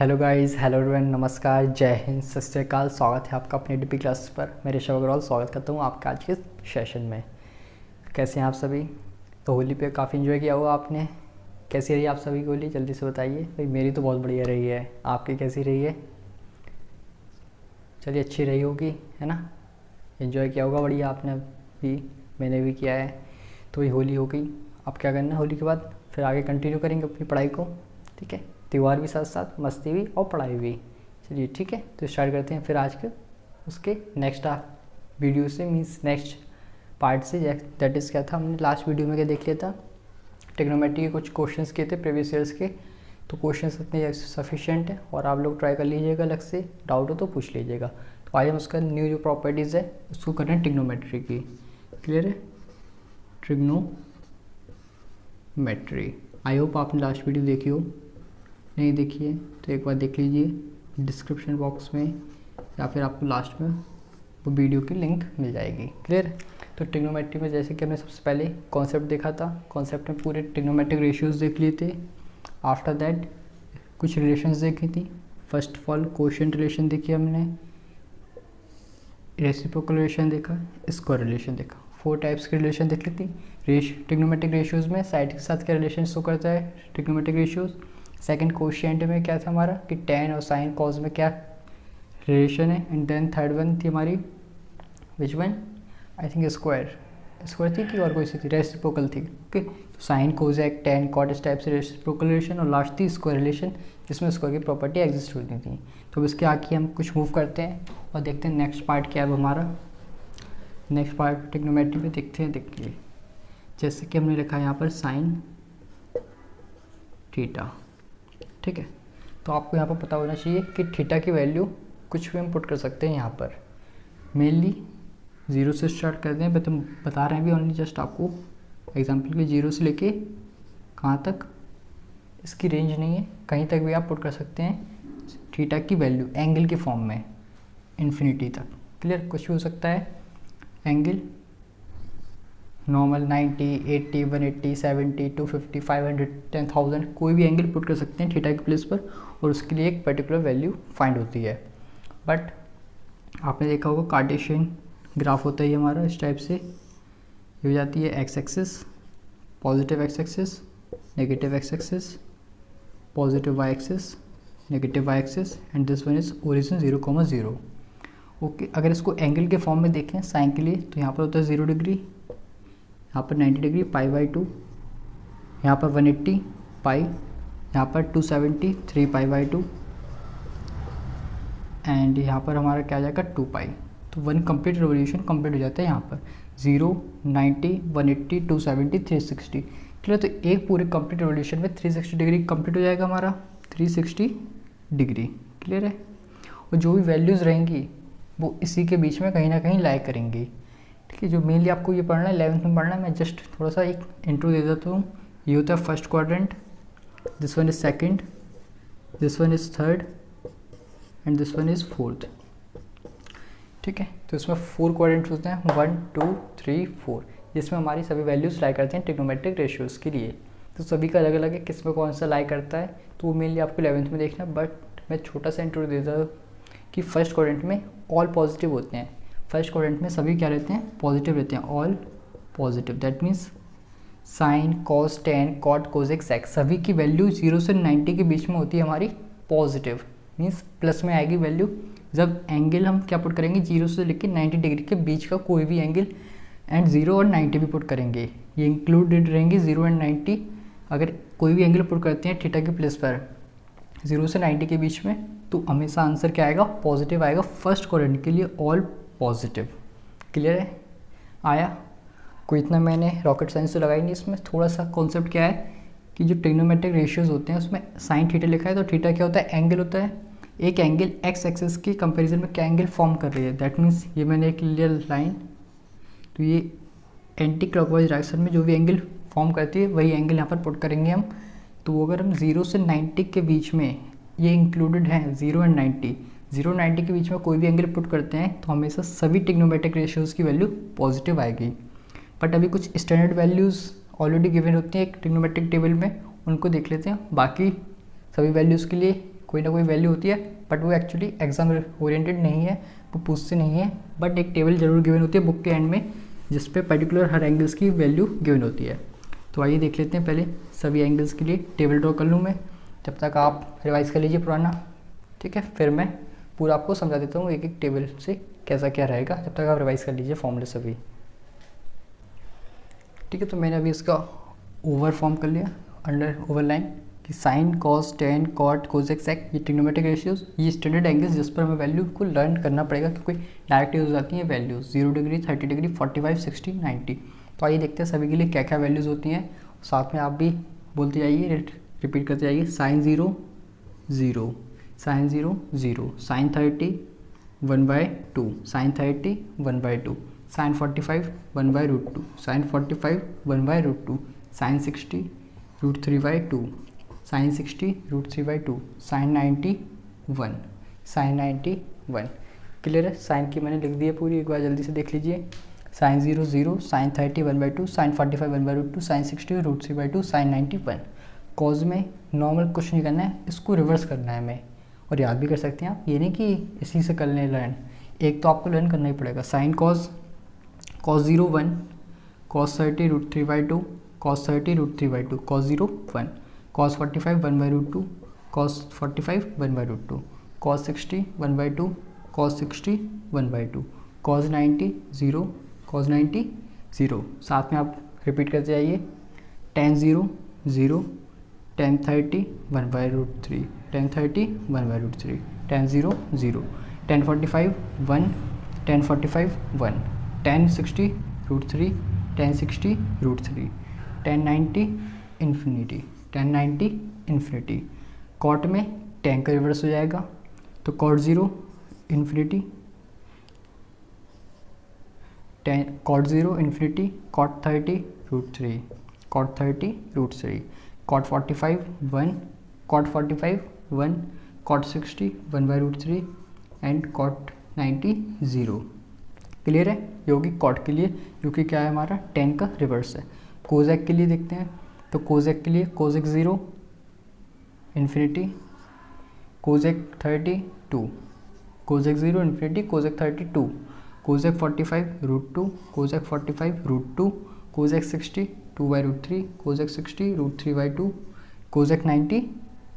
Hello guys, hello everyone, नमस्कार, जय हिंद, सत श्री अकाल। स्वागत है आपका अपने डीपी क्लास पर। मैं ऋषभ अग्रवाल स्वागत करता हूँ आपका आज के सेशन में। कैसे हैं आप सभी? तो होली पे काफ़ी इन्जॉय किया होगा आपने। कैसी रही आप सभी की होली? जल्दी से बताइए भाई। मेरी तो बहुत बढ़िया रही है, आपकी कैसी रही है? चलिए, अच्छी रही होगी, है ना? इन्जॉय किया होगा बढ़िया आपने भी, मैंने भी किया है। तो ये होली हो गई। अब क्या करना है होली के बाद? फिर आगे कंटिन्यू करेंगे अपनी पढ़ाई को, ठीक है? त्यौहार भी साथ साथ, मस्ती भी और पढ़ाई भी। चलिए ठीक है, तो स्टार्ट करते हैं फिर आज के उसके नेक्स्ट वीडियो से, मीन्स नेक्स्ट पार्ट से। दैट इज़ क्या था, हमने लास्ट वीडियो में क्या देख लिया था? ट्रिग्नोमेट्री के कुछ क्वेश्चंस किए थे प्रीवियस ईयर्स के। तो क्वेश्चंस इतने सफिशिएंट है और आप लोग ट्राई कर लीजिएगा, अलग से डाउट हो तो पूछ लीजिएगा। तो आज हम उसका न्यू जो प्रॉपर्टीज़ है उसको कर रहे हैं ट्रिग्नोमेट्री की। क्लियर है? ट्रिग्नोमेट्री। आई होप आपने लास्ट वीडियो देखी हो। नहीं देखी है तो एक बार देख लीजिए डिस्क्रिप्शन बॉक्स में, या फिर आपको लास्ट में वो वीडियो की लिंक मिल जाएगी। क्लियर? तो ट्रिग्नोमेट्री में जैसे कि हमने सबसे पहले कॉन्सेप्ट देखा था, कॉन्सेप्ट में पूरे ट्रिग्नोमेट्रिक रेशियोज देख लिए थे। आफ्टर दैट कुछ रिलेशंस देखी थी। First of all coefficient relation देखी हमने, रेसिप्रोकल रिलेशन देखा, स्क्वायर रिलेशन देखा। 4 टाइप्स के रिलेशन देख ली थी। ट्रिग्नोमेट्रिक रेशियोज में साइड के साथ क्या रिलेशन शो करता है ट्रिग्नोमेट्रिक रेशियोज। सेकंड कोएफिशिएंट में क्या था हमारा कि tan और sin cos में क्या रिलेशन है। एंड देन थर्ड वन थी हमारी, which one? I think square थी कि और कोई सी थी? रेसिप्रोकल थी। ओके, तो साइन कोजेक tan cot इस टाइप से रेसिप्रोकल रिलेशन, और लास्ट थी स्क्वायर रिलेशन जिसमें स्क्वायर की प्रॉपर्टी एग्जिस्ट होती थी। तो अब इसके आगे हम कुछ मूव करते हैं और देखते हैं नेक्स्ट पार्ट क्या है हमारा। नेक्स्ट पार्ट ट्रिग्नोमेट्री में देखते हैं। देखिए जैसे कि हमने लिखा है यहाँ पर साइन थीटा, ठीक है? तो आपको यहाँ पर पता होना चाहिए कि थीटा की वैल्यू कुछ भी हम पुट कर सकते हैं यहाँ पर। मेनली 0 से स्टार्ट करते हैं, तो बता रहे हैं भी ओनली जस्ट आपको एग्जांपल के 0 से लेके कहाँ तक इसकी रेंज नहीं है, कहीं तक भी आप पुट कर सकते हैं थीटा की वैल्यू एंगल के फॉर्म में इन्फिनिटी तक। क्लियर? कुछ भी हो सकता है एंगल, नॉर्मल 90, 80, 180, 70, 250, 500, 10,000, कोई भी एंगल पुट कर सकते हैं थीटा के प्लेस पर, और उसके लिए एक पर्टिकुलर वैल्यू फाइंड होती है। बट आपने देखा होगा कार्टेशियन ग्राफ होता है हमारा इस टाइप से। ये हो जाती है x axis, positive x axis, negative x axis, positive y axis, negative y axis, and this one is origin 0,0। Okay, अगर इसको एंगल के फॉर्म में देखें साइन के लिए, तो यहाँ पर होता है 0 डिग्री, यहाँ पर 90 डिग्री, π/2, यहाँ पर 180 पाई, यहाँ पर 270 3π/2, एंड यहाँ पर हमारा क्या आ जाएगा 2π। तो 1 कंप्लीट रेवोल्यूशन कंप्लीट हो जाता है यहाँ पर 0, 90, 180, 270, 360। क्लियर? तो एक पूरे कंप्लीट रेवोल्यूशन में 360 डिग्री कंप्लीट हो जाएगा हमारा, 360 डिग्री। क्लियर है? और जो भी वैल्यूज़ रहेंगी वो इसी के बीच में कहीं ना कहीं लाई करेंगी। ठीक है? जो मेनली आपको ये पढ़ना है 11th में पढ़ना है, मैं जस्ट थोड़ा सा एक इंट्रो दे देता हूँ। ये होता है first quadrant, this one is second, this one is third, and this one is fourth. ठीक है? तो इसमें 4 क्वाड्रेंट्स होते हैं, 1 2 3 4, जिसमें हमारी सभी वैल्यूज लाई करते हैं ट्रिग्नोमेट्रिक रेशियोज़ के लिए। तो सभी का अलग अलग है किस में कौन सा लाई करता है, तो वो मेनली आपको 11th में देखना। बट मैं छोटा सा इंट्रो दे देता हूँ कि फर्स्ट क्वाड्रेंट में ऑल पॉजिटिव होते हैं। फर्स्ट क्वाड्रेंट में सभी क्या रहते हैं? पॉजिटिव रहते हैं, all positive. That means sine, cos, tan, cot, cosec, sec, सभी की वैल्यू 0 से 90 के बीच में होती है हमारी पॉजिटिव, मीन्स प्लस में आएगी वैल्यू। जब एंगल हम क्या पुट करेंगे 0 से लेकर 90 डिग्री के बीच का कोई भी एंगल, एंड 0 और 90 भी पुट करेंगे, ये इंक्लूडेड रहेंगे 0 एंड 90। अगर कोई भी एंगल पुट करते हैं थीटा के प्लेस पर 0 से 90 के बीच में, तो हमेशा आंसर क्या आएगा? पॉजिटिव आएगा। फर्स्ट क्वाड्रेंट के लिए ऑल पॉजिटिव। क्लियर है? आया? कोई इतना मैंने रॉकेट साइंस तो लगाई नहीं इसमें। थोड़ा सा कॉन्सेप्ट क्या है कि जो ट्रिग्नोमेट्रिक रेशियोज होते हैं उसमें साइन थीटा लिखा है, तो थीटा क्या होता है? एंगल होता है। एक एंगल एक्स एक्सिस की कंपैरिजन में क्या एंगल फॉर्म कर रही है, दैट मीन्स ये मैंने एक लिया लाइन, तो ये एंटी क्लॉकवाइज डायरेक्शन में जो भी एंगल फॉर्म करती है वही एंगल यहाँ पर पुट करेंगे हम। तो अगर हम 0 से 90 के बीच में, ये इंक्लूडेड है 0 एंड 90, 0 90 के बीच में कोई भी एंगल पुट करते हैं तो हमेशा सभी ट्रिग्नोमेट्रिक रेशियोज़ की वैल्यू पॉजिटिव आएगी। बट अभी कुछ स्टैंडर्ड वैल्यूज़ ऑलरेडी गिवन होती हैं एक ट्रिग्नोमेट्रिक टेबल में, उनको देख लेते हैं। बाकी सभी वैल्यूज़ के लिए कोई ना कोई वैल्यू होती है, बट वो एक्चुअली एग्जाम ओरिएंटेड नहीं है, वो पूछते नहीं है, बट एक टेबल जरूर गिवन होती है बुक के एंड में जिस पे पर्टिकुलर हर एंगल्स की वैल्यू गिवन होती है। तो आइए देख लेते हैं, पहले सभी एंगल्स के लिए टेबल ड्रॉ कर लूँ मैं, जब तक आप रिवाइज कर लीजिए पुराना, ठीक है। फिर मैं पूरा आपको समझा देता हूँ एक एक टेबल से कैसा क्या रहेगा, जब तक आप रिवाइज कर लीजिए फॉर्मूले सभी, ठीक है। तो मैंने अभी इसका ओवर फॉर्म कर लिया, अंडर ओवरलाइन कि sine cos tan cot cosec sec, ये ट्रिग्नोमेट्रिक रेशियोज, ये स्टैंडर्ड एंगल्स जिस पर हमें वैल्यू को लर्न करना पड़ेगा क्योंकि डायरेक्ट यूज हो जाती हैं वैल्यूज 0 डिग्री 30 डिग्री 45 60 90। तो आइए देखते हैं सभी के लिए क्या क्या वैल्यूज़ होती हैं, साथ में आप भी बोलते जाइए, रिपीट करते जाइए। Sine 0 0, sine 0 0, sine 30 1/2, sine 30 1/2, sine 45 1/√2, sine 45 1/√2, sine 60 √3/2, sine 60 √3/2, sine 90 1, sine 90 1। Clear है, साइन की मैंने लिख दी है पूरी, एक बार जल्दी से देख लीजिए। Sine 0 0, sine 30 1/2, sine 45 1/√2, sine 60 √3/2, sine 90 1। Cos में नॉर्मल कुछ नहीं करना है, इसको रिवर्स करना है हमें, और याद भी कर सकते हैं आप, ये नहीं कि इसी से कर लें लर्न, एक तो आपको लर्न करना ही पड़ेगा। Sign cause 0 1, cos 30 √3/2, cos 30 √3/2, cos 0 1, cos 45 1/√2, cos 45 1/√2, cos 60 1/2, cos 60 1/2, cos 90 0, cos 90 0। साथ में आप रिपीट करते जाइए। tan 0 0, tan 30 1/√3, tan 30 1/√3, tan 0 0, tan 45 1, tan 45 1, tan 60 √3, tan 60 √3, tan 90 infinity, tan 90 infinity. Cot में tan का रिवर्स हो जाएगा, तो cot 0 infinity, cot 0 infinity, cot 30 √3, cot 30 √3, cot 45 1, cot 45 1, cot 60 1/√3 and cot 90 0। Clear है, ये होगी कॉट के लिए, जो कि क्या है हमारा tan का रिवर्स है। कोजेक के लिए देखते हैं, तो कोजेक के लिए Kozak 0 infinity, Kozak 32, Kozak 0 infinity, Kozak 32, Kozak 45 √2, Kozak 45 √2, Kozak 60 2/√3, Kozak 60 √3/2, Kozak 90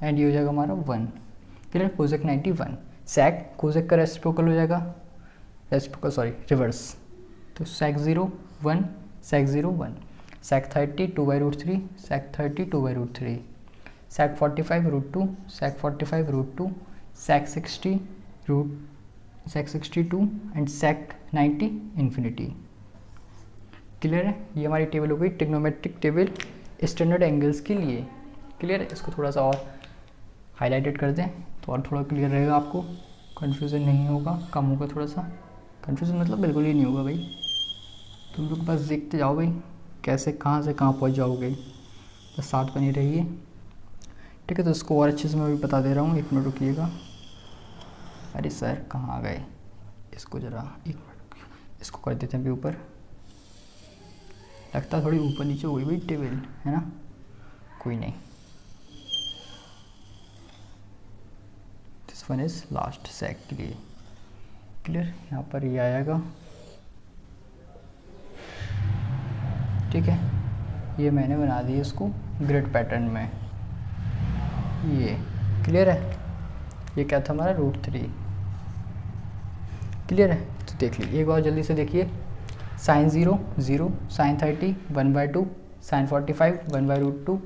and ये हो जाएगा हमारा 1। Clear, Kozak 90 1। सेक कोजेक का रेसिप्रोकल हो जाएगा, रेसिप्रोकल सॉरी रिवर्स, तो सेक 0 1, सेक 0 1, सेक 30 2/√3, सेक 30 2/√3, सेक 45 √2, सेक 45 √2, सेक 60 सेक 62 एंड सेक 90 इन्फिनिटी। क्लियर है, ये हमारी टेबल हो गई ट्रिग्नोमेट्रिक टेबल स्टैंडर्ड एंगल्स के लिए। क्लियर है, इसको थोड़ा सा और हाईलाइटेड कर दें तो और थोड़ा क्लियर रहेगा, आपको कन्फ्यूज़न नहीं होगा, कम होगा थोड़ा सा। कन्फ्यूज़न मतलब बिल्कुल ही नहीं होगा भाई, तुम लोग बस देखते जाओ भाई कैसे कहाँ से कहाँ पहुँच जाओगे, बस साथ बने रहिए, ठीक है। तो इसको और अच्छे से मैं भी बता दे रहा हूँ, एक मिनट रुकिएगा। अरे सर कहाँ आ गए, इसको ज़रा एक मिनट, इसको कर देते हैं अभी ऊपर, लगता है थोड़ी ऊपर नीचे हो गई भाई टेबल, है ना, कोई नहीं। दिस वन इज़ लास्ट सेक के लिए। क्लियर, यहाँ पर ये आएगा, ठीक है। ये मैंने बना दी इसको ग्रिड पैटर्न में, ये क्लियर है। ये क्या था हमारा √3। क्लियर है, तो देख लीजिए एक बार जल्दी से देखिए। Sine 0 0, sine 30 1/2, sine 45 1/√2,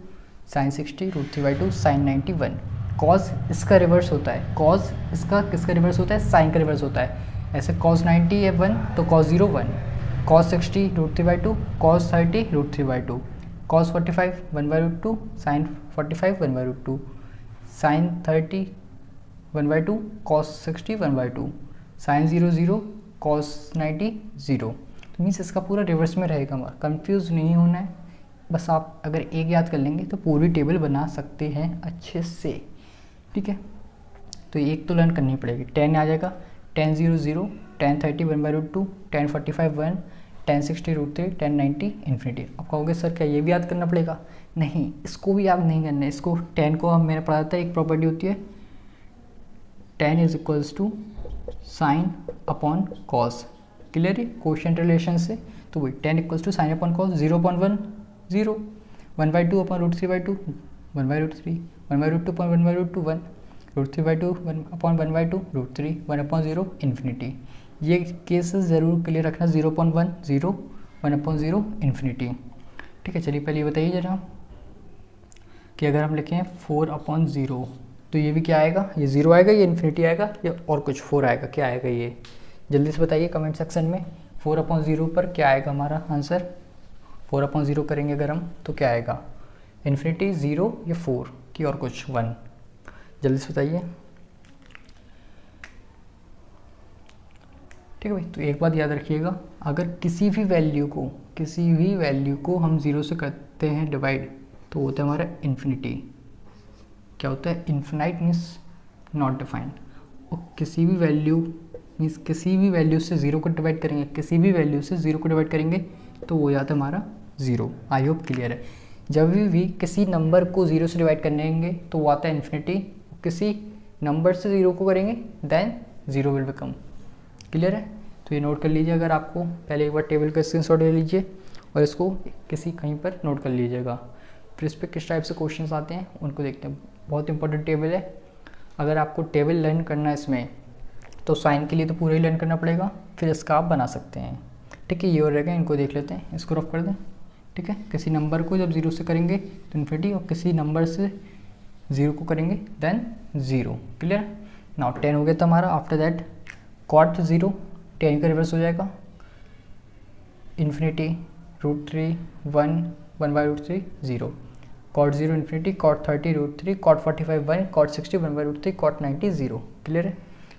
sine 60 √3/2, sine 90 1। Cos इसका रिवर्स होता है, कॉस इसका किसका रिवर्स होता है, साइन का रिवर्स होता है। ऐसे कॉस 90 है 1, तो cos 0 1, cos 60 √3/2, cos 30 √3/2, cos 45 1/√2, sine 45 1/√2, sine 30 1/2, cos 60 1/2, sine 0 0, cos 90 0। तो मीन्स इसका पूरा रिवर्स में रहेगा, हमारा कंफ्यूज नहीं होना है। बस आप अगर एक याद कर लेंगे तो पूरी टेबल बना सकते हैं अच्छे से, ठीक है। तो एक तो लर्न करनी पड़ेगी। tan आ जाएगा, tan 0 0, tan 30 1/√2, tan 45 1, tan 60 √3, tan 90 infinity. आप कहोगे सर क्या ये भी याद करना पड़ेगा? नहीं, इसको भी याद नहीं करना है। इसको tan को हम मैंने पढ़ा था, एक प्रॉपर्टी होती है tan is equals to sine upon cos. Clear है कोशेंट रिलेशन से, तो वही tan equals to sine upon cos, 0/1 0, 1/2 upon √3/2 1/√3, 1/√2 upon 1/√2 1, √3/2 1 upon 1/2 √3, 1/0 infinity. ये केसेस ज़रूर क्लियर रखना, 0/1 0, 1/0 इन्फिनिटी। ठीक है, चलिए पहले ये बताइए जरा कि अगर हम लिखें 4/0 तो ये भी क्या आएगा, ये 0 आएगा, ये इन्फिनिटी आएगा, या और कुछ 4 आएगा, क्या आएगा ये जल्दी से बताइए कमेंट सेक्शन में। 4/0 पर क्या आएगा हमारा आंसर, 4/0 करेंगे अगर हम तो क्या आएगा, इन्फिनिटी 0 या 4 की और कुछ 1, जल्दी से बताइए। ठीक है भाई, तो एक बात याद रखिएगा, अगर किसी भी वैल्यू को हम 0 से करते हैं डिवाइड तो होता है हमारा इन्फिनिटी। क्या होता है, इन्फिनाइट मीन्स नॉट डिफाइंड। और किसी भी वैल्यू से 0 को डिवाइड करेंगे, तो वो जाता है हमारा 0। आई होप क्लियर है। जब भी किसी नंबर को 0 से डिवाइड करेंगे तो वो आता है इन्फिनिटी, किसी नंबर से 0 को करेंगे देन 0 विल बिकम। क्लियर है, तो ये नोट कर लीजिए। अगर आपको पहले एक बार टेबल का स्क्रीनशॉट ले लीजिए और इसको किसी कहीं पर नोट कर लीजिएगा। फिर इस पर किस टाइप से क्वेश्चंस आते हैं उनको देखते हैं। बहुत इंपॉर्टेंट टेबल है, अगर आपको टेबल लर्न करना है इसमें तो साइन के लिए तो पूरा ही लर्न करना पड़ेगा, फिर इसका आप बना सकते हैं। ठीक है, ये और रहेगा, इनको देख लेते हैं, इसको रफ कर दें। ठीक है, किसी नंबर को जब 0 से करेंगे तो इन्फिनिटी, और किसी नंबर से 0 को करेंगे देन 0। क्लियर, नाउ 10 हो गया था हमारा। आफ्टर दैट cot 0, 10 का रिवर्स हो जाएगा, infinity √3 1, 1/√3 0, cot 0 infinity, cot 30 √3, cot 45 1, cot 60 1/√3, cot 90 0। Clear है।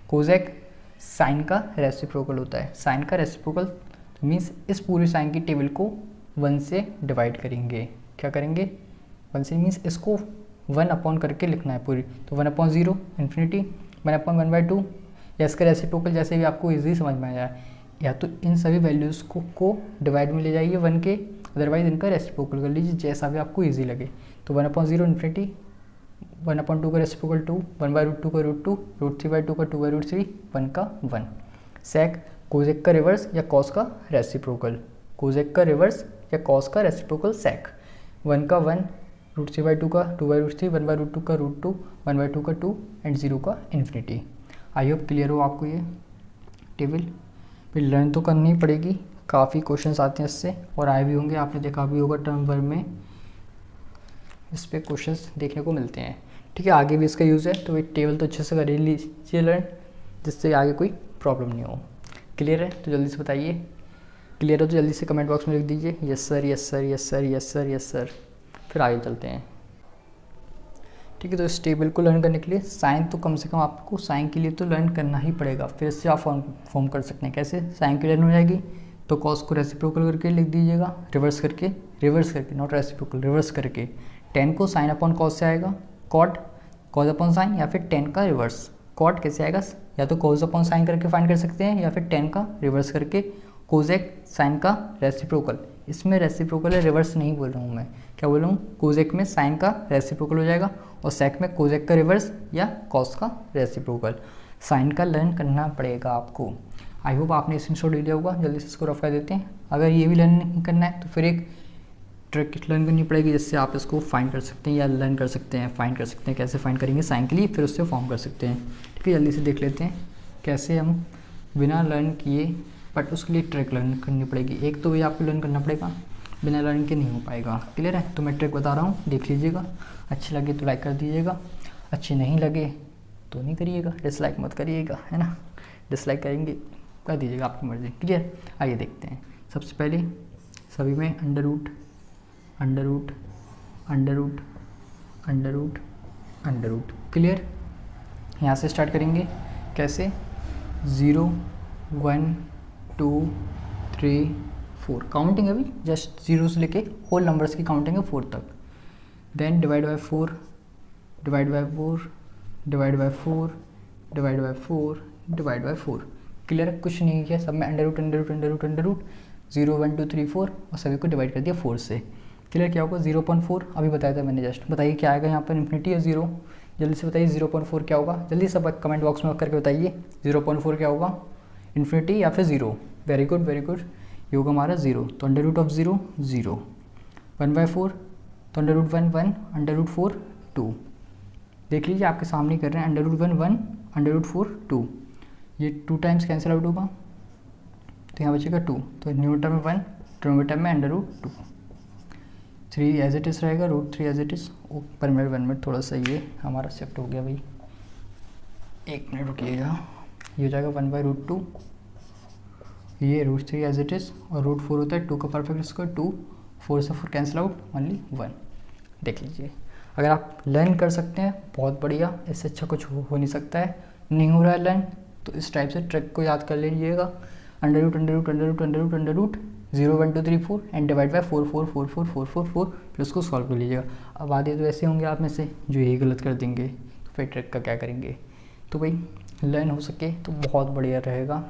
कोजेक साइन का रेसिप्रोकल होता है, साइन का रेसिप्रोकल मीन्स इस पूरी साइन की टेबल को 1 से डिवाइड करेंगे। क्या करेंगे, 1 से मीन्स इसको 1 अपॉन करके लिखना है पूरी, तो 1/0 इन्फिनिटी, 1/1/2, या इसका रेसिप्रोकल जैसे भी आपको इजीली समझ में आ जाए, या तो इन सभी वैल्यूज़ को डिवाइड में ले जाइए 1 के, अदरवाइज इनका रेसिप्रोकल कर लीजिए जैसा भी आपको ईजी लगे। तो 1/0 इन्फिनिटी, 1/2 का रेसिप्रोकल 2, 1/√2 का √2, √3/2 का 2/√3, 1 का 1। सेक कोजेक का रिवर्स या कॉस का रेसिप्रोकल, कोजेक का रिवर्स या कॉस का रेसिप्रोकल सेक, 1 का 1, √3/2 का 2/√3, 1/√2 का √2, 1/2 का 2 एंड 0 का इन्फिनिटी। आई होप क्लियर हो आपको ये टेबल। फिर लर्न तो करनी ही पड़ेगी, काफ़ी क्वेश्चंस आते हैं इससे और आए भी होंगे, आपने देखा भी होगा टर्म वर्म में इस पर क्वेश्चंस देखने को मिलते हैं। ठीक है, आगे भी इसका यूज़ है, तो ये टेबल तो अच्छे से कर ही लीजिए लर्न, जिससे आगे कोई प्रॉब्लम नहीं हो। क्लियर है, तो जल्दी से बताइए। क्लियर हो तो जल्दी से कमेंट बॉक्स में लिख दीजिए yes sir yes sir yes sir yes sir yes sir. फिर आगे चलते हैं। ठीक है, तो इस टेबल को लर्न करने के लिए साइन तो कम से कम आपको साइन के लिए तो लर्न करना ही पड़ेगा, फिर इससे आप फॉर्म कर सकते हैं। कैसे, साइन की लर्न हो जाएगी तो कॉस को रेसिप्रोकल करके लिख दीजिएगा, रिवर्स करके नॉट रेसिप्रोकल, रिवर्स करके। 10 को साइन अपॉन कॉस से आएगा, कॉट कॉस अपॉन साइन, या फिर 10 का रिवर्स। कॉट कैसे आएगा, या तो कॉस अपॉन साइन करके फाइंड कर सकते हैं, या फिर 10 का रिवर्स करके। कोजेक साइन का रेसिप्रोकल, इसमें रेसिप्रोकल है, रिवर्स नहीं बोल रहा हूँ मैं, क्या बोल रहा हूँ, कोजेक में साइन का रेसिप्रोकल हो जाएगा और सेक में कोजेक का रिवर्स या कॉस का रेसिप्रोकल। साइन का लर्न करना पड़ेगा आपको। आई होप आपने स्क्रीनशॉट ले लिया होगा, जल्दी से इसको रफ कर देते हैं। अगर ये भी लर्न नहीं करना है तो फिर एक ट्रिक लर्न करनी पड़ेगी जिससे आप इसको फाइंड कर सकते हैं या लर्न कर सकते हैं, फाइंड कर सकते हैं। कैसे फाइंड करेंगे साइन के लिए, फिर उससे फॉर्म कर सकते हैं। ठीक है, जल्दी से देख लेते हैं कैसे हम बिना लर्न किए, बट उसके लिए ट्रिक लर्न करनी पड़ेगी। एक तो ये आपको लर्न करना पड़ेगा, बिना लर्न के नहीं हो पाएगा। क्लियर है, तो मैं ट्रिक बता रहा हूँ, देख लीजिएगा। अच्छी लगे तो लाइक कर दीजिएगा, अच्छी नहीं लगे तो नहीं करिएगा, डिसलाइक मत करिएगा, है ना। डिसलाइक करेंगे कर दीजिएगा, आपकी मर्ज़ी। क्लियर, आइए देखते हैं। सबसे पहले सभी में under root under root under root under root under root. Clear, यहाँ से स्टार्ट करेंगे। कैसे, 0 1 2 3 4 काउंटिंग अभी जस्ट 0 से लेके होल नंबर्स की काउंटिंग है 4 तक। Then divide by 4 divide by 4 divide by 4 divide by 4 divide by 4। Clear, कुछ नहीं किया, सब में under root under root under root under root 0 1 2 3 4 और सभी को डिवाइड कर दिया 4 से। क्लियर, क्या होगा 0.4 अभी बताया था मैंने जस्ट। बताइए क्या आएगा यहाँ पर, इन्फिनिटी या 0, जल्दी से बताइए 0.4 क्या होगा, जल्दी से कमेंट बॉक्स में करके बताइए 0.4 क्या होगा, इन्फिनिटी या फिर 0। वेरी गुड वेरी गुड, ये होगा हमारा 0। तो अंडर रूट ऑफ 0 0, 1/4 तो अंडर रूट 1 1, अंडर रूट 4 2। देख लीजिए आपके सामने कर रहे हैं, अंडर रूट 1 1, अंडर रूट 4 2, ये 2 टाइम्स कैंसिल आउट होगा तो यहाँ बचेगा 2। तो न्यूमरेटर में 1, डिनोमिनेटर में under root 2, 3 as it is रहेगा, रूट 3 एज इट इज़। पर मिनट 1 मिनट थोड़ा सा ये हमारा शिफ्ट हो गया भाई, 1 मिनट रुकिएगा। ये हो जाएगा 1/√2, ये रूट 3 एज इट इज़, और रूट 4 होता है 2 का परफेक्ट स्क्वायर 2, 4 से 4 कैंसिल आउट, ओनली 1। देख लीजिए, अगर आप लर्न कर सकते हैं बहुत बढ़िया, इससे अच्छा कुछ हो नहीं सकता है। नहीं हो रहा है लर्न तो इस टाइप से ट्रिक को याद कर लीजिएगा, under root under root under root under root under root 0 1 2 3 4 and divide by 4 4 4 4 4 4 4, फिर उसको सॉल्व कर लीजिएगा। अब आधे तो ऐसे होंगे आप में से जो ये गलत कर देंगे, तो फिर ट्रिक का क्या करेंगे। तो भाई लर्न हो सके तो बहुत बढ़िया रहेगा,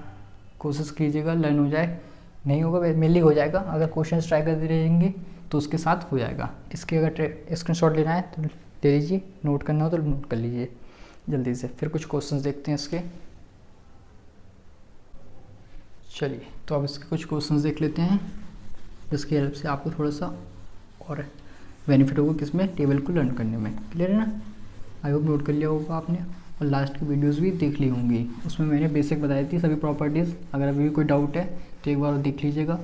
कोशिश कीजिएगा लर्न हो जाए, नहीं होगा मेनली हो जाएगा। अगर क्वेश्चन ट्राई करते रहेंगे तो उसके साथ हो जाएगा। इसके अगर स्क्रीनशॉट लेना है तो ले लीजिए, नोट करना हो तो नोट कर लीजिए जल्दी से। फिर कुछ क्वेश्चंस देखते हैं इसके। चलिए तो अब इसके कुछ क्वेश्चंस देख लेते हैं, जिसकी हेल्प से आपको थोड़ा सा और बेनिफिट होगा किसमें, टेबल को लर्न करने में। क्लियर है ना, आई होप नोट कर लिया होगा आपने, और लास्ट की वीडियोस भी देख ली होंगी, उसमें मैंने बेसिक बताई थी सभी प्रॉपर्टीज़। अगर अभी भी कोई डाउट है तो एक बार देख लीजिएगा,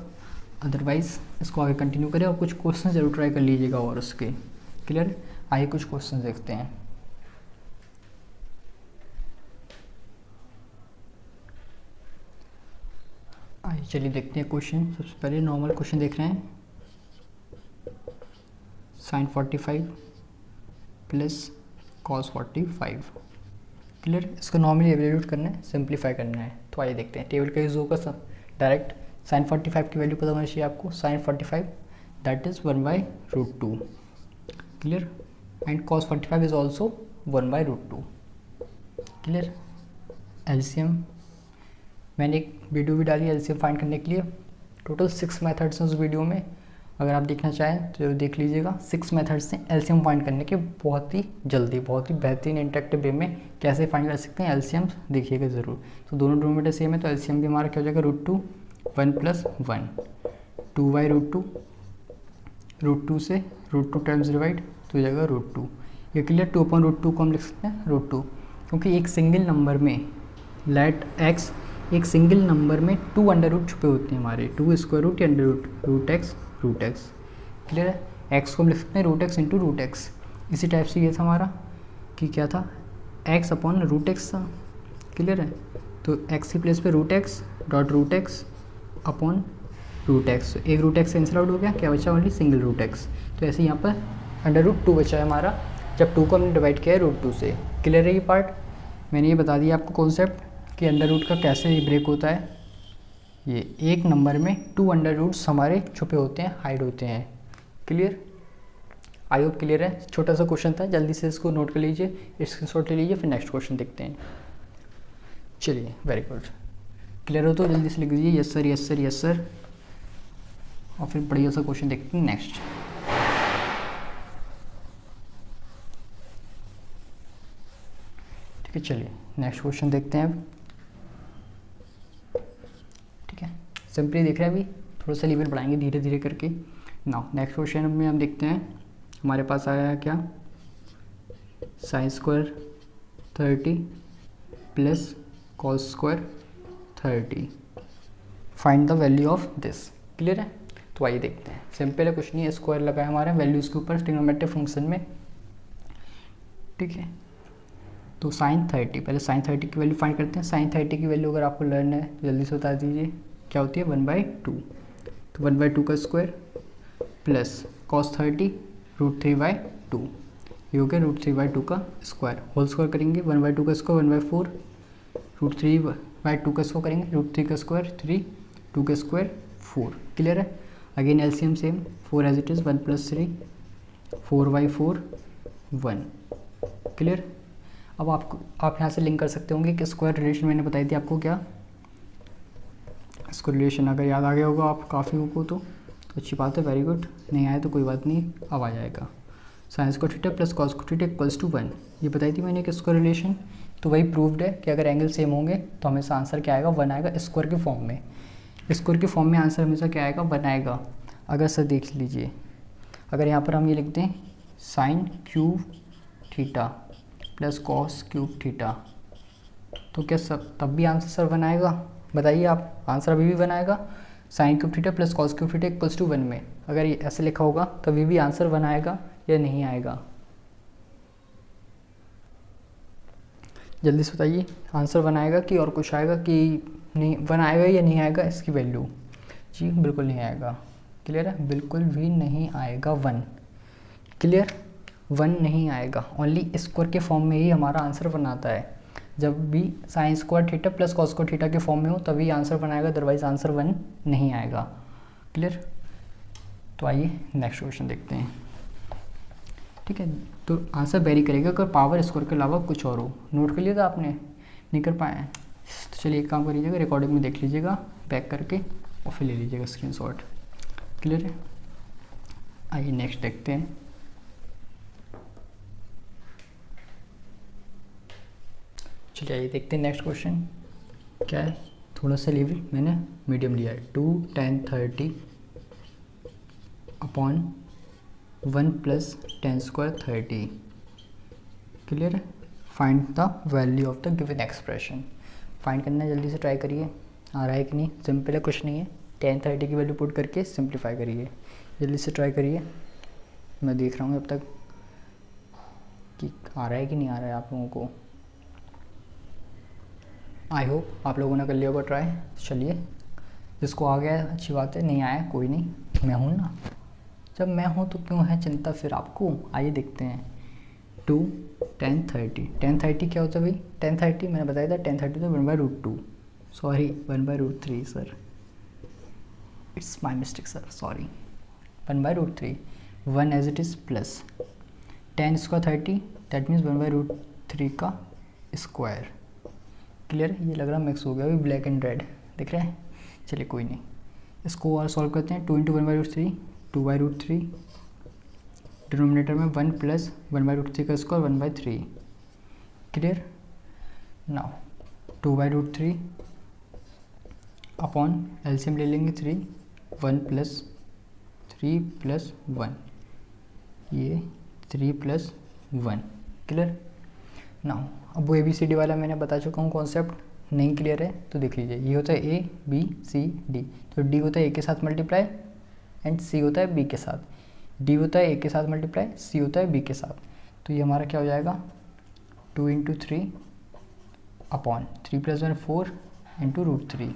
अदरवाइज़ इसको आगे कंटिन्यू करें और कुछ क्वेश्चन ज़रूर ट्राई कर लीजिएगा और उसके। क्लियर, आइए कुछ क्वेश्चन देखते हैं। आइए चलिए देखते हैं क्वेश्चन। सबसे पहले नॉर्मल क्वेश्चन देख रहे हैं, sin 45 प्लस cos 45। क्लियर, इसको नॉर्मली एवेल्यूट करना है, सिंप्लीफाई करना है। तो आइए देखते हैं, टेबल का यूज़ होगा सब डायरेक्ट। sin 45 की वैल्यू पता होना चाहिए आपको, sin 45 that is 1/√2। Clear, and cos 45 is also 1/√2। Clear, LCM मैंने एक वीडियो भी डाली एलसीएम फाइंड करने के लिए, टोटल 6 मेथड्स हैं उस वीडियो में, अगर आप देखना चाहें तो देख लीजिएगा। 6 मेथड्स हैं एलसीएम फाइंड करने के, बहुत ही जल्दी बहुत ही बेहतरीन इंटरेक्टिव वे में कैसे फाइंड कर सकते हैं एलसीएम, देखिएगा ज़रूर। तो दोनों डिनोमिनेटर सेम है तो एलसीएम भी हमारा क्या हो जाएगा, √2 1 + 1 2/√2, √2 से √2 टाइम्स डिवाइड तो हो जाएगा √2। ये क्लियर, 2/√2 को हम लिख सकते हैं √2, क्योंकि एक सिंगल नंबर में लेट एक्स, एक सिंगल नंबर में 2 अंडर रूट छुपे होते हैं हमारे, 2 स्क्वायर रूट या under root root x. Clear है, एक्स को हम लिख सकते हैं √x इंटू √x। इसी टाइप से ये था हमारा कि क्या था, x अपॉन √x था। क्लियर है, तो x की प्लेस पे √x dot √x upon √x, एक √x कैंसिल आउट हो गया, क्या बचा, ओनली सिंगल √x। तो ऐसे यहाँ पर अंडर√2 बचा है हमारा, जब 2 को हमने डिवाइड किया है √2 से। क्लियर है ये पार्ट, मैंने ये बता दिया आपको कॉन्सेप्ट कि अंडर रूट का कैसे ये ब्रेक होता है। ये एक नंबर में 2 अंडर रूट्स हमारे छुपे होते हैं, हाइड होते हैं। क्लियर, आई होप क्लियर है। छोटा सा क्वेश्चन था, जल्दी से इसको नोट कर लीजिए, स्क्रीनशॉट ले लीजिए, फिर नेक्स्ट क्वेश्चन देखते हैं। चलिए वेरी गुड, क्लियर हो तो जल्दी से लिख दीजिए yes sir yes sir yes sir, और फिर बढ़िया सा क्वेश्चन देखते हैं नेक्स्ट। ठीक है, चलिए नेक्स्ट क्वेश्चन देखते हैं अब। ठीक है, सिंपली देख रहे हैं, अभी थोड़ा सा लेवल बढ़ाएंगे धीरे धीरे करके। नाउ नेक्स्ट क्वेश्चन में हम देखते हैं, हमारे पास आया है क्या, sin² 30 plus cos² 30, find the value of this. Clear है, तो आइए देखते हैं। सिंपल है, कुछ नहीं है, स्क्वायर लगा है हमारे वैल्यूज़ के ऊपर ट्रिग्नोमेट्रिक फंक्शन में। ठीक है, तो sin 30, पहले sin 30 की वैल्यू फाइंड करते हैं। sin 30 की वैल्यू अगर आपको लर्न है तो जल्दी से बता दीजिए क्या होती है, 1/2। तो 1/2 का स्क्वायर प्लस cos 30 √3/2, ये हो गया √3/2 का स्क्वायर। होल स्क्वायर करेंगे, 1/2 का स्क्वायर 1/4, √3/2 का स्क्वायर करेंगे, √3 का स्क्वायर 3, 2 का स्क्वायर 4। क्लियर है, again LCM same, 4 as it is, 1 + 3 4/4 1। Clear, अब आप यहाँ से लिंक कर सकते होंगे कि स्क्वायर रिलेशन मैंने बताई थी आपको क्या, इसको रिलेशन अगर याद आ गया होगा आप काफ़ी को तो अच्छी बात है, वेरी गुड। नहीं आया तो कोई बात नहीं, अब आ जाएगा। Sine square theta plus cos square theta equals to 1, ये बताई थी मैंने किसको रिलेशन। तो वही प्रूव्ड है कि अगर एंगल सेम होंगे तो हमेशा आंसर क्या आएगा, 1 आएगा स्क्वायर के फॉर्म में। स्क्वायर के फॉर्म में आंसर हमेशा क्या आएगा, 1 आएगा। अगर सर देख लीजिए, अगर यहाँ पर हम ये लिखते हैं sign cube theta plus cos cube theta, तो क्या सब तब भी आंसर सर 1 आएगा? बताइए आप, आंसर अभी भी 1 आएगा। Sine cube theta plus cos cube theta equals to 1 में अगर ये ऐसे लिखा होगा तभी भी आंसर 1 आएगा या नहीं आएगा? जल्दी से बताइए, आंसर 1 आएगा कि और कुछ आएगा कि नहीं? 1 आएगा या नहीं आएगा इसकी वैल्यू? जी बिल्कुल नहीं आएगा। क्लियर है? बिल्कुल भी नहीं आएगा 1। क्लियर? 1 नहीं आएगा। ओनली स्क्वायर के फॉर्म में ही हमारा आंसर 1 आता है। जब भी sign square theta plus cos square theta के फॉर्म में हो तभी आंसर 1 आएगा, अदरवाइज आंसर 1 नहीं आएगा। क्लियर? तो आइए नेक्स्ट क्वेश्चन देखते हैं। ठीक है, तो आंसर वेरी करेगा अगर पावर स्क्वायर के अलावा कुछ और हो। नोट कर लिया था आपने? नहीं कर पाए? तो चलिए एक काम कर लीजिएगा, रिकॉर्डिंग में देख लीजिएगा बैक करके और फिर ले लीजिएगा स्क्रीनशॉट। क्लियर है? आइए नेक्स्ट देखते हैं। चलिए आइए देखते हैं नेक्स्ट क्वेश्चन क्या है। थोड़ा सा लेवल मैंने मीडियम लिया है। 2 tan 30 upon 1 plus tan square 30। Clear है? Find the value of the given expression. Find करना है, जल्दी से ट्राई करिए। आ रहा है कि नहीं? सिंपल है, कुछ नहीं है। tan 30 की वैल्यू पुट करके सिंप्लीफाई करिए। जल्दी से ट्राई करिए, मैं देख रहा हूँ अब तक कि आ रहा है कि नहीं आ रहा है आप लोगों को। आई होप आप लोगों ने कर लिया होगा ट्राई। चलिए, जिसको आ गया अच्छी बात है, नहीं आया कोई नहीं, मैं हूँ ना। जब मैं हूँ तो क्यों है चिंता फिर आपको। आइए देखते हैं। 2 tan 30, tan 30 क्या होता है भाई? tan 30 मैंने बताया था, tan 30 तो 1/√2, sorry 1/√3 sir, it's my mistake sir, sorry 1/√3, 1 as it is plus tan square 30 that means 1/√3 का स्क्वायर। क्लियर? ये लग रहा मिक्स हो गया अभी, ब्लैक एंड रेड दिख रहे हैं। चलिए कोई नहीं, इसको और सॉल्व करते हैं। 2 × 1/√3 2/√3, डिनोमिनेटर में 1 प्लस 1/√3 का square 1/3। Clear? Now 2/√3 upon LCM ले लेंगे 3, 1 प्लस 3 प्लस 1, ये 3 प्लस 1। क्लियर? नाउ अब वो ABCD वाला मैंने बता चुका हूँ कॉन्सेप्ट, नहीं क्लियर है तो देख लीजिए। ये होता है A B C D, तो D होता है A के साथ मल्टीप्लाई एंड C होता है B के साथ। D होता है A के साथ मल्टीप्लाई, C होता है B के साथ। तो ये हमारा क्या हो जाएगा 2 × 3 अपॉन 3 + 1 4 × √3।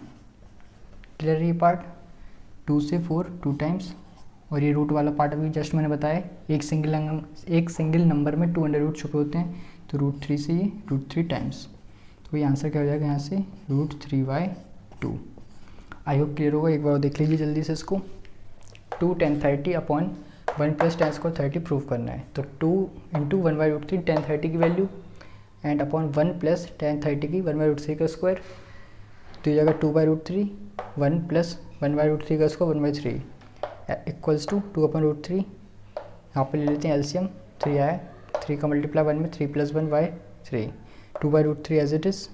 क्लियर? ये पार्ट 2 से 4 2 टाइम्स, और ये रूट वाला पार्ट अभी जस्ट मैंने बताया एक सिंगल नंबर में 2 अंडर रूट छुपे होते हैं, तो √3 से ये √3 टाइम्स। तो ये आंसर क्या हो जाएगा यहाँ से √3/2। आई होप क्लियर होगा। एक बार देख लीजिए जल्दी से इसको। 2 tan 30 upon 1 plus tan square 30 prove करना है, तो 2 × 1/√3 tan 30 की value and upon 1 plus tan 30 की 1/√3 का स्क्वायर, तो ये जाएगा 2/√3, 1 प्लस 1/√3 का स्क्वायर 1/3 इक्वल्स टू 2/√3। यहाँ पर ले लेते हैं एलसीएम, 3 आया, 3 का मल्टीप्लाई 1 में 3 + 1/3, 2/√3 एज इट इज़।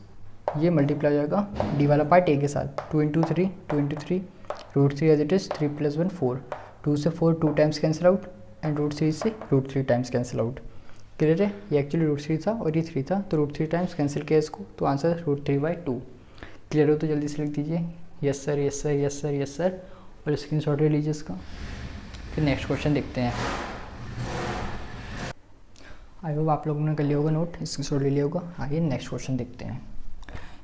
ये मल्टीप्लाई हो जाएगा डी वाला पार्ट ए के साथ, 2 × 3 2 × 3 √3 एज इट इज़, 3 + 1 4, 2 से 4 2 टाइम्स कैंसिल आउट एंड √3 से √3 टाइम्स कैंसिल आउट। क्लियर है? ये एक्चुअली √3 था और ये 3 था, तो √3 टाइम्स कैंसिल किया इसको, तो आंसर √3/2। क्लियर हो तो जल्दी से लिख दीजिए yes sir yes sir yes sir yes sir, और स्क्रीनशॉट ले लीजिए इसका। फिर नेक्स्ट क्वेश्चन देखते हैं। आई होप आप लोगों ने कर लिया होगा नोट, स्क्रीनशॉट ले लिया होगा। आइए नेक्स्ट क्वेश्चन देखते हैं।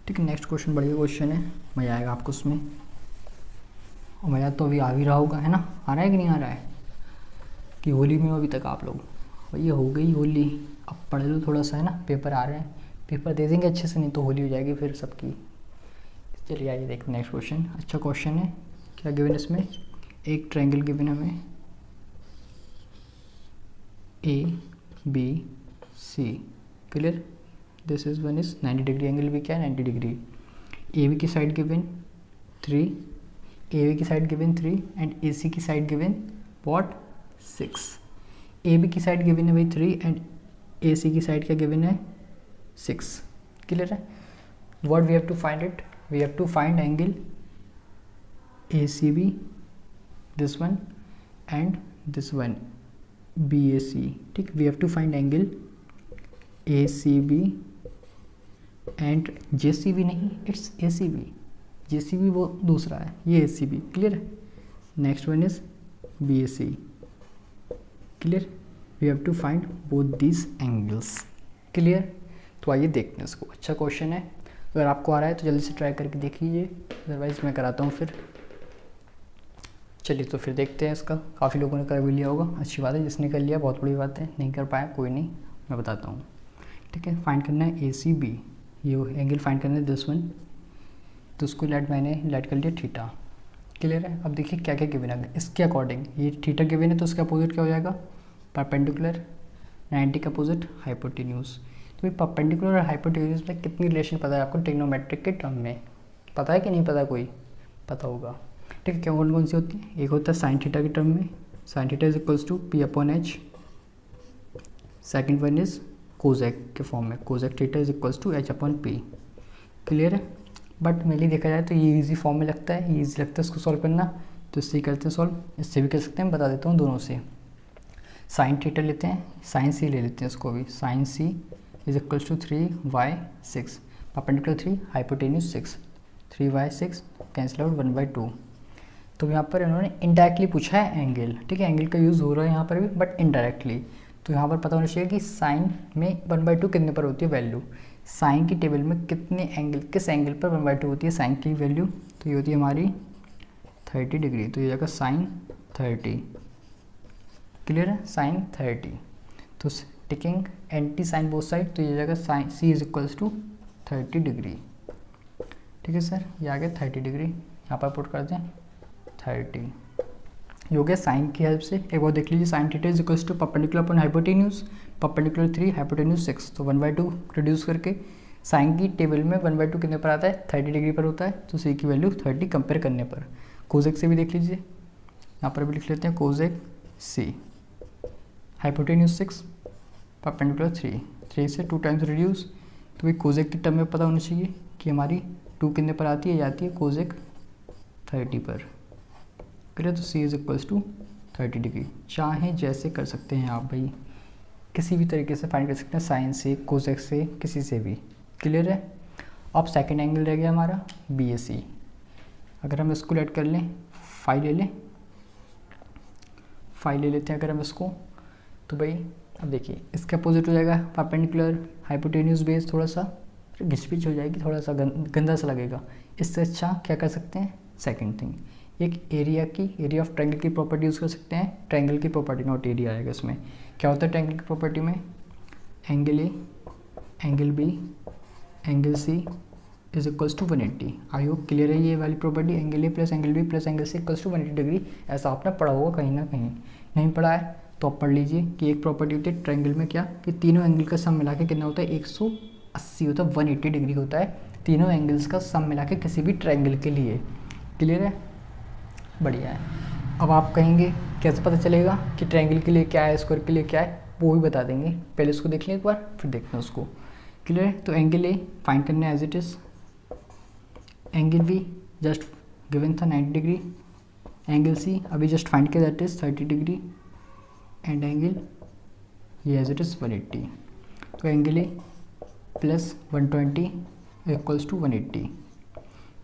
ठीक है, नेक्स्ट क्वेश्चन बढ़िया क्वेश्चन है, मज़ा आएगा आपको उसमें, और मज़ा तो अभी आ भी रहा होगा, है ना? आ रहा है कि नहीं आ रहा है? कि होली में हो अभी तक आप लोग? भैया हो गई होली, अब पढ़ लो थोड़ा सा, है ना? पेपर आ रहे हैं, पेपर दे देंगे अच्छे से, नहीं तो होली हो जाएगी फिर सबकी। चलिए आइए देखते हैं नेक्स्ट क्वेश्चन। अच्छा क्वेश्चन है। क्या गिवन इसमें? एक ट्रायंगल गिवन हमें ABC। Clear? This is one is 90 degree, angle भी क्या है 90 डिग्री। AB की साइड गिवन 3, AB की साइड गिवन 3 एंड AC की side given what 6। A B की साइड गिवन है भाई 3 एंड ए सी की साइड क्या गिवन है 6। क्लियर है। What we have to find it, we have to find angle A C B, this one and this one B A C. ठीक, we have to find angle A C B and J C B नहीं, it's A C B, J C B वो दूसरा है, ये A C B. Clear है। Next one is B A C. Clear, we have to find both these angles. Clear. तो आइए देखते हैं इसको। अच्छा क्वेश्चन है, अगर आपको आ रहा है तो जल्दी से ट्राई करके देख लीजिए, अदरवाइज मैं कराता हूँ फिर। चलिए तो फिर देखते हैं इसका। काफ़ी लोगों ने कर भी लिया होगा, अच्छी बात है, जिसने कर लिया बहुत बड़ी बात है, नहीं कर पाया कोई नहीं, मैं बताता हूँ। ठीक है, फाइंड करना है ए सी बी, ये एंगल फाइंड करना है दिस वन, तो उसको मैंने लेट कर लिया थीटा। क्लियर है। अब देखिए क्या क्या गिवन है इसके अकॉर्डिंग, ये थीटा गिवन है तो उसका अपोजिट क्या हो जाएगा, परपेंडिकुलर, 90 का अपोजिट हाइपोटेन्यूज। तो भाई परपेंडिकुलर और हाइपोटेन्यूज में कितनी रिलेशन पता है आपको ट्रिग्नोमेट्रिक के टर्म में, पता है कि नहीं पता, कोई पता होगा। ठीक है, क्या कौन कौन सी होती है, एक होता है साइन थीटा के टर्म में, sine theta is equals to P upon H. Second one is cosec के फॉर्म में, cosec theta is equals to H upon P. Clear है। बट मेनली देखा जाए तो ये इजी फॉर्म में लगता है, ये इजी लगता है इसको सॉल्व करना, तो इससे ही करते हैं सॉल्व, इससे भी कर सकते हैं, बता देता हूँ दोनों से। साइन थीटा लेते हैं, साइन सी ले लेते हैं इसको भी, sine C is equals to 3y6, perpendicular 3, hypotenuse 6, 3y6 cancel out 1/2। तो यहाँ पर इन्होंने इनडायरेक्टली पूछा है एंगल। ठीक है, एंगल का यूज़ हो रहा है यहाँ पर भी बट इनडायरेक्टली, तो यहाँ पर पता होना चाहिए कि साइन में 1/2 कितने पर होती है वैल्यू, साइन की टेबल में कितने एंगल, किस एंगल पर 1/2 होती है साइन की वैल्यू, तो ये होती है हमारी 30 डिग्री, तो ये जाएगा साइन 30। क्लियर है, साइन 30। तो taking anti sine both side, तो ये जाएगा sine C is equals to 30 degree. ठीक है सर, ये आ गया 30 डिग्री, यहाँ पर पुट कर दें 30, ये हो गया साइन की हेल्प से। एक बार देख लीजिए, sine theta is equals to perpendicular upon hypotenuse, perpendicular 3, hypotenuse 6, तो 1/2 रिड्यूस करके साइन की टेबल में 1/2 कितने पर आता है, 30 डिग्री पर होता है, तो सी की वैल्यू 30 कंपेयर करने पर। कोजेक से भी देख लीजिए, यहाँ पर भी लिख लेते हैं कोजेक सी, हाइपोटेन्यूज 6, परपेंडिकुलर 3, 3 से 2 टाइम्स रिड्यूस, तो भाई कोजेक की टर्म में पता होना चाहिए कि हमारी 2 कितने पर आती है, ये आती है कोजेक 30 पर। करें तो सी इज इक्वल्स टू 30 डिग्री। चाहे जैसे कर सकते हैं आप भाई, किसी भी तरीके से फाइंड कर सकते हैं, साइन से, कोसेक से, किसी से भी। क्लियर है। अब सेकंड एंगल रह गया हमारा बी ए सी। अगर हम इसको लेट कर लें, फाइव ले लें, फाइव ले लेते हैं अगर हम इसको, तो भाई अब देखिए इसका अपोजिट हो जाएगा परपेंडिकुलर हाइपोटेन्यूज बेस, थोड़ा सा घिचपिच हो जाएगी, थोड़ा सा गंदा सा लगेगा। इससे अच्छा क्या कर सकते हैं, सेकंड थिंग, एक एरिया की, एरिया ऑफ ट्रायंगल की प्रॉपर्टी यूज़ कर सकते हैं, ट्रायंगल की प्रॉपर्टी नॉट एरिया आएगा इसमें। क्या होता है ट्रायंगल की प्रॉपर्टी में, angle A, angle B, angle C is equals to 180। I hope clear है ये वाली property, angle A plus angle B plus angle C equals to 180 degree. ऐसा आपने पढ़ा होगा कहीं ना कहीं, नहीं पढ़ा है तो आप पढ़ लीजिए कि एक प्रॉपर्टी होती है ट्रायंगल में क्या, कि तीनों एंगल का सम मिला के कितना होता है, 180 होता है, 180 डिग्री होता है तीनों एंगल्स का सम मिला के किसी भी ट्रायंगल के लिए। क्लियर है, बढ़िया है। अब आप कहेंगे कैसे पता चलेगा कि ट्रायंगल के लिए क्या है, स्क्वायर के लिए क्या है, वो भी बता देंगे, पहले इसको देख लें एक बार फिर देखते हैं उसको। क्लियर है। तो एंगल ए फाइंड करना है as it is, angle B just given था 90 डिग्री, एंगल सी अभी जस्ट फाइंड किया that is 30 degree, and angle ये एज इट इज़ 180। तो angle A plus 120 equals to 180।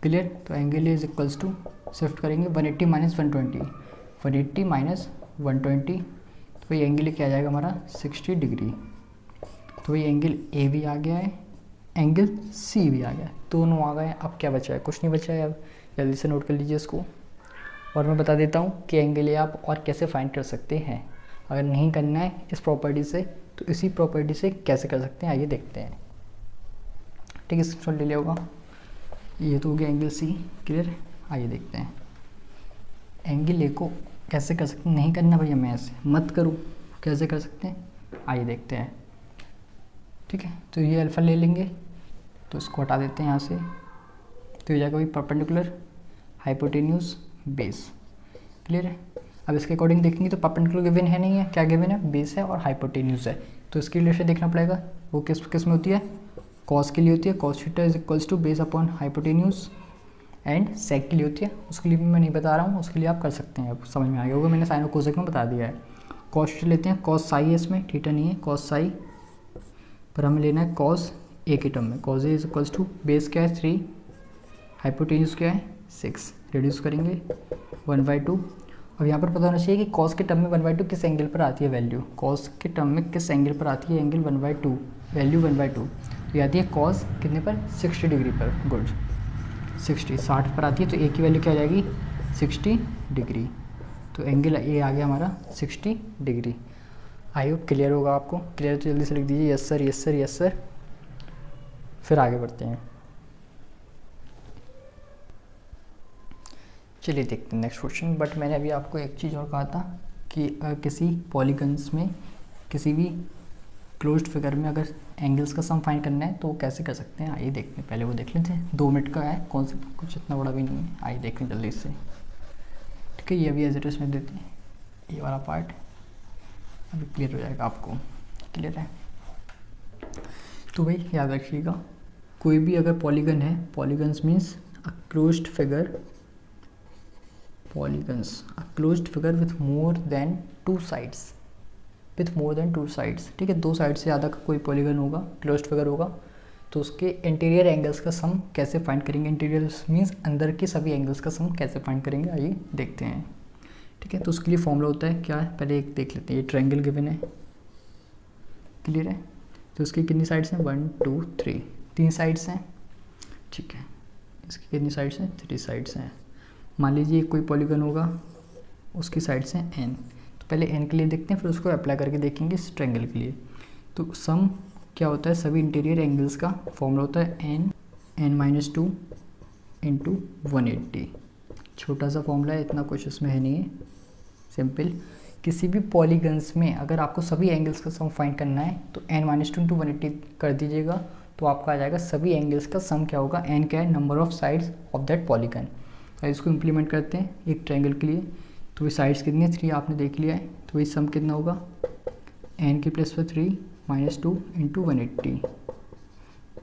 Clear. तो angle A is equals to, shift करेंगे 180 minus 120, 180 minus 120, तो भाई angle क्या आ जाएगा हमारा 60 डिग्री। तो भाई एंगल ए भी आ गया है, एंगल सी भी आ गया, दोनों आ गए। अब क्या बचा है, कुछ नहीं बचा है। अब जल्दी से नोट कर लीजिए इसको, और मैं बता देता हूँ कि एंगल ए आप और कैसे फाइंड कर सकते हैं। अगर नहीं करना है इस प्रॉपर्टी से तो इसी प्रॉपर्टी से कैसे कर सकते हैं, आइए देखते हैं। ठीक है, स्क्रीनशॉट ले लिया होगा। ये तो हो गया एंगल सी। क्लियर। आइए देखते हैं एंगल ए को कैसे कर सकते हैं। नहीं करना भैया, मैं ऐसे मत करूँ, कैसे कर सकते हैं आइए देखते हैं। ठीक है, तो ये अल्फ़ा ले लेंगे, तो इसको हटा देते हैं यहाँ से, तो ये जाएगा भाई परपेंडिकुलर हाइपोटेन्यूज बेस। क्लियर है। अब इसके अकॉर्डिंग देखेंगे तो परपेंडिकुलर गिवन है नहीं है, क्या गिवन है, बेस है और हाइपोटेन्यूज है। तो इसकी रिलेशन देखना पड़ेगा, वो किस में होती है, कॉस के लिए होती है, cos theta is equals to base upon hypotenuse, and sec के लिए होती है, उसके लिए भी मैं नहीं बता रहा हूँ, उसके लिए आप कर सकते हैं, अब समझ में आ गया होगा, मैंने साइन और कोसेक में बता दिया है। कॉस थीटा लेते हैं, कॉस साई है इसमें, थीटा नहीं है, कॉस साई, पर हमें लेना है कॉस ए के टर्म में, cos A is equals to base क्या है 3, हाइपोटेन्यूज क्या है 6, रिड्यूस करेंगे 1/2। अब यहाँ पर पता होना चाहिए कि कॉस के टर्म में 1/2 किस एंगल पर आती है वैल्यू, कॉस के टर्म में किस एंगल पर आती है एंगल 1/2, वैल्यू 1/2, तो आती है कॉस कितने पर, 60 डिग्री पर, गुड 60 पर आती है, तो ए की वैल्यू क्या आ जाएगी 60 डिग्री, तो एंगल ए आ गया हमारा 60 डिग्री। आई होप क्लियर होगा आपको, क्लियर तो जल्दी से लिख दीजिए yes sir yes sir yes sir. फिर आगे बढ़ते हैं, चलिए देखते हैं नेक्स्ट क्वेश्चन। बट मैंने अभी आपको एक चीज़ और कहा था कि किसी पॉलीगन्स में किसी भी क्लोज्ड फिगर में अगर एंगल्स का सम फाइंड करना है तो वो कैसे कर सकते हैं, आइए देखते हैं, पहले वो देख लेते हैं, 2 मिनट का है कॉन्सेप्ट, कुछ इतना बड़ा भी नहीं है, आइए देखते हैं जल्दी से। ठीक है, ये अभी एज इट इज में देते हैं, ये वाला पार्ट अभी क्लियर हो जाएगा आपको, क्लियर है। तो भाई याद रखिएगा, कोई भी अगर पॉलीगन है, polygons means a closed figure, polygons a closed figure with more than 2 sides, with more than 2 sides, ठीक है, 2 साइड से ज़्यादा का कोई पॉलीगन होगा, क्लोज्ड फिगर होगा, तो उसके इंटीरियर एंगल्स का सम कैसे फाइंड करेंगे, इंटीरियर मीन्स अंदर के सभी एंगल्स का सम कैसे फाइंड करेंगे, आइए देखते हैं। ठीक है, तो उसके लिए फॉर्मूला होता है क्या है, पहले एक देख लेते हैं, ये ट्रायंगल गिवन है, क्लियर है, तो उसकी कितनी साइड्स हैं 1 2 3, 3 साइड्स हैं, ठीक है, इसकी कितनी साइड्स हैं 3 साइड्स हैं। मान लीजिए कोई पॉलीगन होगा, उसकी साइड्स हैं n, पहले एन के लिए देखते हैं, फिर उसको अप्लाई करके देखेंगे इस ट्रायंगल के लिए। तो सम क्या होता है, सभी इंटीरियर एंगल्स का फॉर्मूला होता है n-2 इंटू 180, छोटा सा फॉर्मूला है, इतना कुछ इसमें है नहीं है, सिंपल। किसी भी पॉलीगन्स में अगर आपको सभी एंगल्स का सम फाइंड करना है तो n-2 इंटू 180 कर दीजिएगा, तो आपका आ जाएगा सभी एंगल्स का सम क्या होगा, n क्या है, number of sides of that polygon. तो इसको इम्प्लीमेंट करते हैं एक ट्रायंगल के लिए, तो ये साइड्स कितनी है 3 आपने देख लिया है, तो ये सम कितना होगा n की प्लस पर 3 -2 इंटू 180,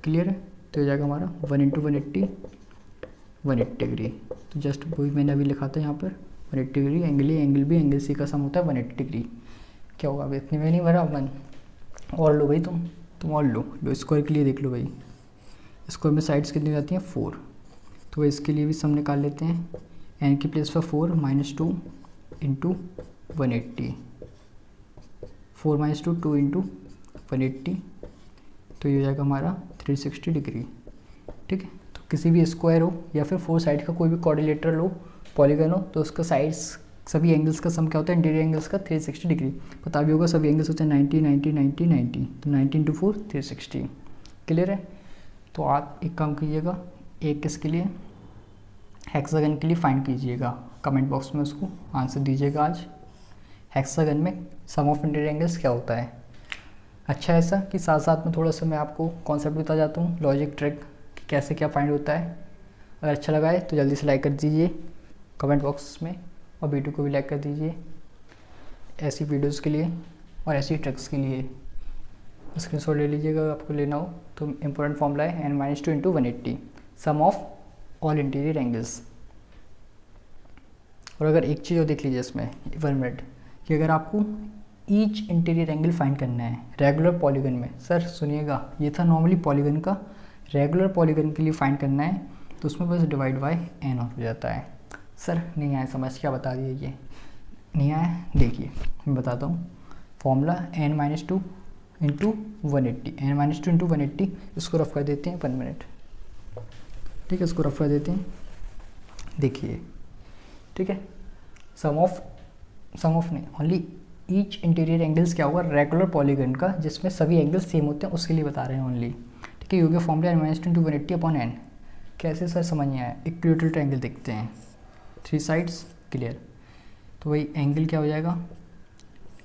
क्लियर है, तो हो जाएगा हमारा 1 इंटू 180 180 डिग्री, तो जस्ट वही मैंने अभी लिखा था यहाँ पर 180 degree, angle A angle B angle C का सम होता है 180 डिग्री। क्या होगा, अभी इतने में नहीं भरा 1, और लो भाई तुम और लो स्क्वायर के लिए देख लो भाई, स्क्वायर में साइड्स कितनी हो जाती हैं 4, तो इसके लिए भी सम निकाल लेते हैं, n की प्लस पर 4 -2 इंटू 180, 4 -2 2 इंटू 180, तो ये हो जाएगा हमारा 360 डिग्री। ठीक है, तो किसी भी स्क्वायर हो या फिर 4 साइड का कोई भी क्वाड्रिलेटरल हो, पॉलीगन हो, तो उसका साइड्स सभी एंगल्स का सम क्या होता है, इंटीरियर एंगल्स का 360 डिग्री, पता भी होगा सभी एंगल्स होते हैं 90 90 90 90, तो 90 इंटू 4 360, क्लियर है। तो आप एक काम कीजिएगा, एक किसके लिए, हेक्सागन के लिए फाइंड कीजिएगा, कमेंट बॉक्स में उसको आंसर दीजिएगा आज, हेक्सागन में सम ऑफ इंटीरियर एंगल्स क्या होता है। अच्छा ऐसा कि साथ साथ में थोड़ा सा मैं आपको कॉन्सेप्ट बता जाता हूँ, लॉजिक ट्रिक कैसे क्या फाइंड होता है। अगर अच्छा लगा है तो जल्दी से लाइक कर दीजिए कमेंट बॉक्स में, और वीडियो को भी लाइक कर दीजिए ऐसी वीडियोज़ के लिए और ऐसी ट्रिक्स के लिए। स्क्रीनशॉट ले लीजिएगा अगर आपको लेना हो तो। इम्पोर्टेंट फॉर्मूला है n-2 into 180 sum of all interior angles. और अगर एक चीज़ और देख लीजिए इसमें 1 मिनट, कि अगर आपको ईच इंटीरियर एंगल फाइंड करना है रेगुलर पॉलीगन में, सर सुनिएगा ये था नॉर्मली पॉलीगन का, रेगुलर पॉलीगन के लिए फाइंड करना है तो उसमें बस डिवाइड बाय n हो जाता है। सर नहीं आया समझ, क्या बता दिए, ये नहीं आया, देखिए मैं बताता हूँ formula n-2 into 180, n-2 into 180, इसको रफ कर देते हैं 1 मिनट, ठीक है, इसको रफ कर देते हैं, देखिए ठीक है, सम ऑफ नहीं, ओनली ईच इंटीरियर एंगल्स क्या होगा रेगुलर पॉलीगन का, जिसमें सभी एंगल्स सेम होते हैं, उसके लिए बता रहे हैं ओनली, ठीक है। योग्य formula n-2 into 180 upon n। कैसे सर समझ नहीं आया, इक्विलेटरल ट्रायंगल देखते हैं, 3 साइड्स, क्लियर, तो वही एंगल क्या हो जाएगा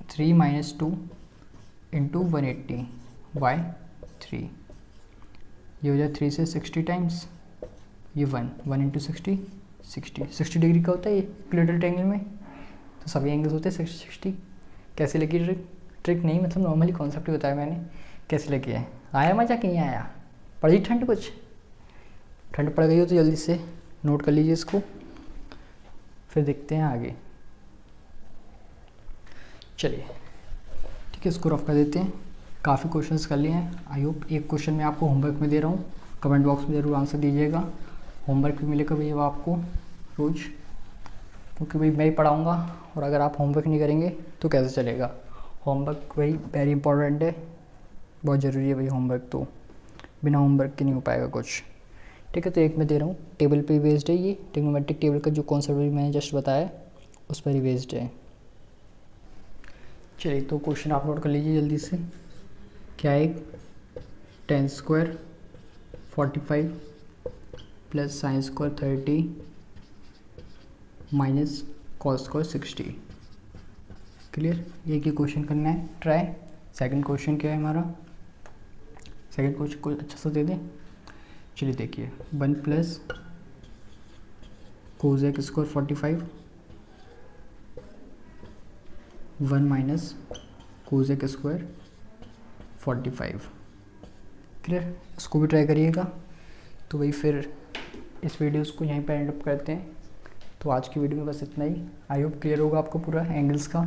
3 - 2 इंटू 180 बाय 3, ये हो जाए 3 से 60 टाइम्स, ये 1 इंटू 60 60 डिग्री का होता है ये इक्विलेटरल ट्रायंगल में, तो सभी एंगल्स होते हैं 60। कैसे लगी ट्रिक? ट्रिक नहीं, मतलब नॉर्मली कॉन्सेप्ट ही बताया मैंने, कैसे लगी है। आया मजा कि नहीं आया? पड़ी ठंड? कुछ ठंड पड़ गई हो तो जल्दी से नोट कर लीजिए इसको, फिर देखते हैं आगे। चलिए ठीक है, इसको रफ कर देते हैं। काफ़ी क्वेश्चंस कर लिए हैं। आई होप एक क्वेश्चन मैं आपको होमवर्क में दे रहा हूँ, कमेंट बॉक्स में ज़रूर आंसर दीजिएगा। होमवर्क भी मिलेगा भैया आपको रोज़, क्योंकि भाई मैं ही पढ़ाऊँगा, और अगर आप होमवर्क नहीं करेंगे तो कैसे चलेगा। होमवर्क भाई वेरी इंपॉर्टेंट है, बहुत ज़रूरी है भाई होमवर्क, तो बिना होमवर्क के नहीं हो पाएगा कुछ। ठीक है, तो एक मैं दे रहा हूँ, टेबल पे बेस्ड है ये, ट्रिग्नोमेट्रिक टेबल का जो कॉन्सेप्ट मैंने जस्ट बताया उस पर ही बेस्ड है। चलिए तो क्वेश्चन आप नोट कर लीजिए जल्दी से। क्या है? tan square 45 plus sin square 30 minus cos square 60। Clear? एक ही क्वेश्चन करना है ट्राई। सेकंड क्वेश्चन क्या है हमारा? सेकंड क्वेश्चन को अच्छा सा दे दें। चलिए देखिए, 1 plus cosec square 45 1 minus cosec square 45। Clear? इसको भी ट्राई करिएगा। तो वही फिर इस वीडियोस को यहीं पर एंड अप करते हैं। तो आज की वीडियो में बस इतना ही। आई होप क्लियर होगा आपको पूरा एंगल्स का,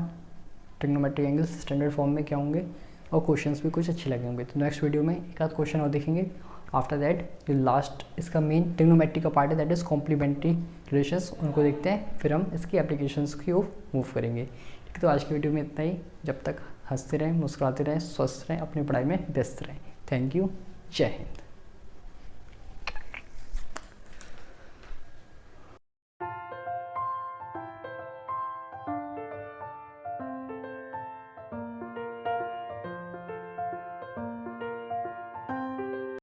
ट्रिग्नोमेट्रिक एंगल्स स्टैंडर्ड फॉर्म में क्या होंगे, और क्वेश्चंस भी कुछ अच्छे लगे होंगे। तो नेक्स्ट वीडियो में एक आध क्वेश्चन और देखेंगे। आफ्टर दैट जो लास्ट इसका मेन ट्रिग्नोमेट्री का पार्ट है, दैट इज़ कॉम्प्लीमेंट्री रिलेशंस, उनको देखते हैं, फिर हम इसकी एप्लीकेशंस की ओर मूव करेंगे। ठीक है, तो आज की वीडियो में इतना ही। जब तक हंसते रहें, मुस्कुराते रहें, स्वस्थ रहें, अपनी पढ़ाई में व्यस्त रहें। Thank you. जय हिंद।